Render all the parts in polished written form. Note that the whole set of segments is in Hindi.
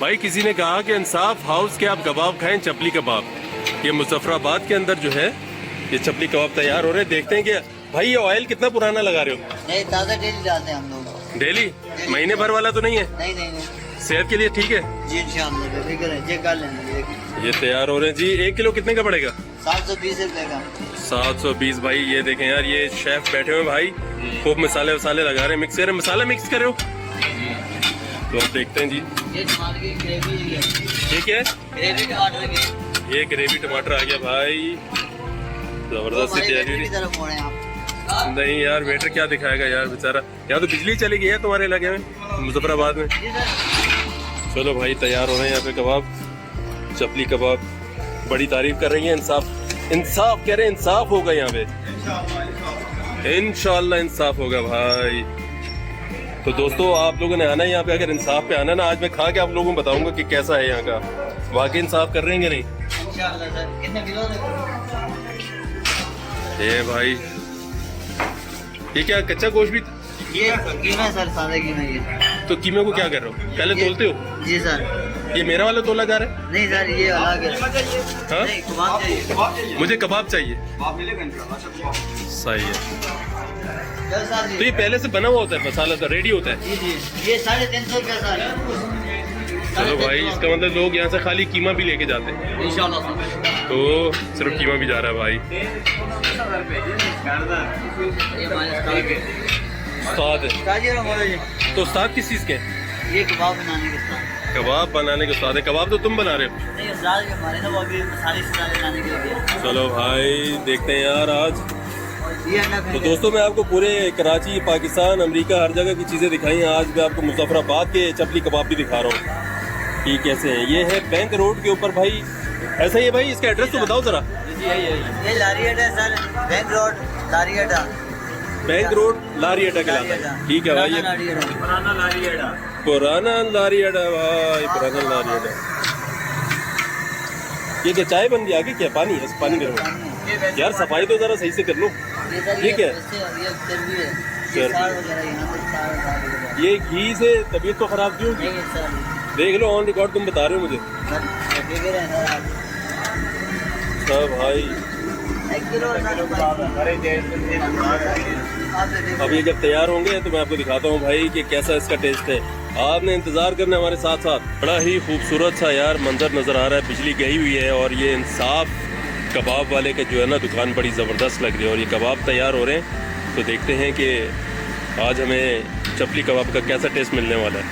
भाई किसी ने कहा कि इंसाफ हाउस के आप कबाब खाएं, चपली कबाब। ये मुजफ्फराबाद के अंदर जो है ये चपली कबाब तैयार हो रहे हैं। देखते हैं कि भाई ये ऑयल कितना पुराना लगा रहे हो? नहीं, ताज़ा डेली डालते हैं हम लोग। डेली? महीने भर वाला तो नहीं है? नहीं नहीं नहीं। सेहत के लिए ठीक है जी इंशाअल्लाह, बेफिक्र है, चेक कर लेना। ये तैयार हो रहे हैं जी। 1 किलो कितने का पड़ेगा? 720 रुपए का। 720 भाई। ये देखें यार, ये शेफ बैठे हुए भाई, खूब मसाले वसाले लगा रहे हैं, मिक्स कर रहे हैं, मसाला मिक्स कर रहे हो। तो आप देखते हैं जी। ये टमाटर की ग्रेवी है। ठीक है, ग्रेवी टमाटर की। ये ग्रेवी टमाटर आ गया भाई, जबरदस्त सी तैयारी। तरफ मोड़े आप। नहीं यार, वेटर क्या दिखाएगा यार बेचारा। यहाँ तो बिजली चली गई है तुम्हारे इलाके में, मुजफ्फराबाद में। चलो भाई, तैयार हो रहे हैं यहाँ पे कबाब, चपली कबाब। बड़ी तारीफ कर रही है। इंसाफ कह रहे हैं, इंसाफ होगा यहाँ पे, इंशाल्लाह इंसाफ होगा भाई। तो दोस्तों, आप लोगों ने आना है यहाँ पे। अगर इंसाफ पे आना ना, आज मैं खा के आप लोगों को बताऊंगा कि कैसा है यहाँ का। वाकई इंसाफ कर रहे हैं कि नहीं? इंशाअल्लाह सर। कितने किलो? ये भाई, ये क्या कच्चा गोश्त भी? ये कीमा सर, सादा कीमा। ये तो कीमे को क्या कर रहे हो? पहले तोलते हो? जी सर। ये मेरा वाला तोला जा रहा है? नहीं सर, ये अलग है। हाँ? नहीं, कबाब चाहिए। मुझे कबाब चाहिए। सही है। तो ये पहले से बना हुआ होता है, मसाला तो रेडी होता है? जी जी। ये 350 रुपया सर। चलो भाई, इसका मतलब लोग यहाँ से खाली कीमा भी लेके जाते हैं। इंशाअल्लाह सर। तो सिर्फ कीमा भी जा रहा है भाई। ये हमारे उस्ताद है। तो उस्ताद किस चीज़ के हैं? ये कबाब बनाने के साथ। कबाब बनाने के उस्ताद है। कबाब तो तुम बना रहे हो? नहीं, उस्ताद के हमारे ना, वो अभी मसाले शसाले बनाने के लिए। चलो भाई, देखते हैं यार आज। ये अंडा तो दोस्तों, मैं आपको पूरे कराची, पाकिस्तान, अमेरिका, हर जगह की चीज़ें दिखाई हैं। आज मैं आपको मुजफ्फराबाद के चपली कबाब भी दिखा रहा हूँ कि कैसे हैं। ये है बैंक रोड के ऊपर भाई। ऐसा ही है भाई, इसका एड्रेस तो बताओ ज़रा। ये लारी अड्डा सर, बैंक रोड लारी अड्डा। बैंक रोड लारी अड्डा कहलाता है। ठीक है भाई, ये पुराना लारी अड्डा। पुराना लारी अड्डा भाई, पुराना लारी अड्डा। ये क्या चाय बन गई? आगे क्या पानी है? पानी करो यार, सफाई तो जरा सही से कर लो। ये क्या है? ये घी से तबीयत तो खराब क्यों होगी? देख लो, ऑन रिकॉर्ड तुम बता रहे हो मुझे। सब भाई, अब ये जब तैयार होंगे तो मैं आपको दिखाता हूँ भाई कि कैसा इसका टेस्ट है। आपने इंतजार करना हमारे साथ साथ। बड़ा ही खूबसूरत सा यार मंजर नज़र आ रहा है। बिजली गई हुई है और ये इंसाफ कबाब वाले का जो है ना, दुकान बड़ी ज़बरदस्त लग रही है और ये कबाब तैयार हो रहे हैं। तो देखते हैं कि आज हमें चपली कबाब का कैसा टेस्ट मिलने वाला है।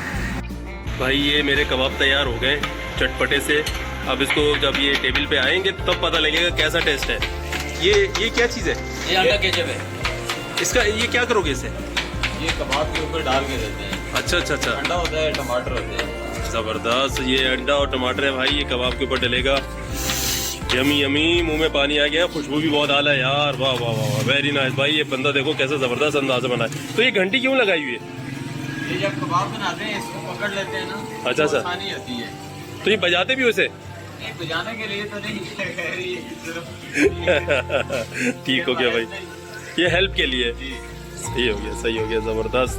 भाई, ये मेरे कबाब तैयार हो गए चटपटे से। अब इसको जब ये टेबल पे आएंगे तब पता लगेगा कैसा टेस्ट है। ये क्या चीज़ है? ये अंडा केचप है। इसका ये क्या करोगे इसे? ये कबाब के ऊपर डाल के देते हैं। अच्छा अच्छा अच्छा। अंडा होता है, टमाटर होते हैं। ज़बरदस्त। ये अंडा और टमाटर है भाई, ये कबाब के ऊपर डलेगा। यमी यमी, मुंह में पानी आ गया। खुशबू भी बहुत आला है यार। वाह वाह वाह, वेरी नाइस भाई। ये बंदा देखो कैसा ज़बरदस्त अंदाज़ बना है। तो ये घंटी क्यों लगाई हुई है? ये जब कबाब बनाते हैं इसको पकड़ लेते हैं ना। अच्छा अच्छा। आसानी होती है। तो ये बजाते भी उसे? नहीं, बजाने के लिए तो नहीं। ठीक हो गया भाई, ये हेल्प के लिए। सही हो गया, सही हो गया, ज़बरदस्त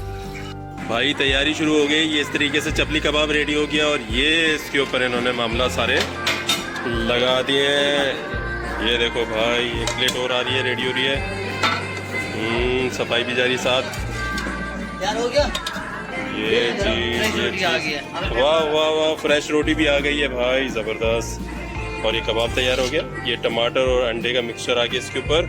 भाई। तैयारी शुरू हो गई। ये इस तरीके से चपली कबाब रेडी हो गया और ये इसके ऊपर इन्होंने मामला सारे लगा दिए हैं। ये देखो भाई, एक प्लेट और आ रही है, रेडी हो रही है। सफाई भी जारी साथ। तैयार हो गया ये चीज वाह वाह वाह, फ्रेश रोटी भी आ गई है भाई, ज़बरदस्त। और ये कबाब तैयार हो गया। ये टमाटर और अंडे का मिक्सचर आ गया इसके ऊपर।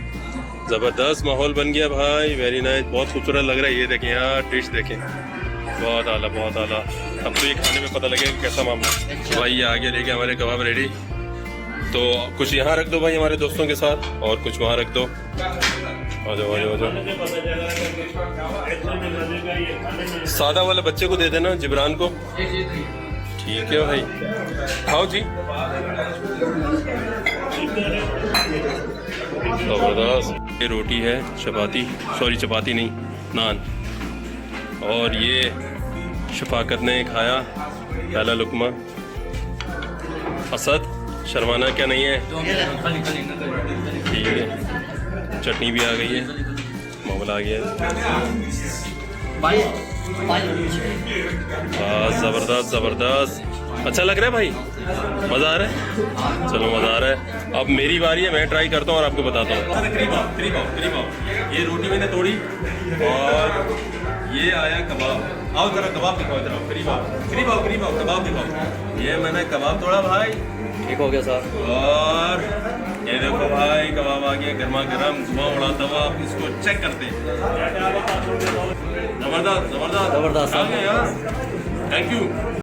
ज़बरदस्त माहौल बन गया भाई, वेरी नाइस। बहुत खूबसूरत लग रहा है। ये देखें यार, डिश देखें, बहुत आला, बहुत आला। अब तो ये खाने में पता लगेगा कैसा मामला। तो भाई, ये आगे लेके हमारे कबाब रेडी। तो कुछ यहाँ रख दो भाई हमारे दोस्तों के साथ, और कुछ वहाँ रख दो। आ जाओ आ जाओ आ जाओ। सादा वाला बच्चे को दे देना, जिब्रान को। ठीक है भाई, खाओ जी। ज़बरदस्त। ये रोटी है, चपाती, सॉरी चपाती नहीं, नान। और ये शफाकत ने खाया पहला लुकमा। असद, शर्माना क्या नहीं है? ठीक है, चटनी भी आ गई है, मामला आ गया है। ज़बरदस्त ज़बरदस्त। अच्छा लग रहा है भाई, मज़ा आ रहा है। चलो मज़ा आ रहा है। अब मेरी बारी है, मैं ट्राई करता हूँ और आपको बताता हूँ। करीब ये रोटी मैंने तोड़ी और ये आया कबाब। आओ जरा कबाब दिखाओ, जरा करीब आओ कबाब दिखाओ। ये मैंने कबाब तोड़ा भाई, ठीक हो गया सर। और ये देखो भाई कबाब आ गया गर्मा गर्म, धुआं उड़ाता हुआ। आप इसको चेक करते हैं। जबरदस्त जबरदस्त थैंक यू।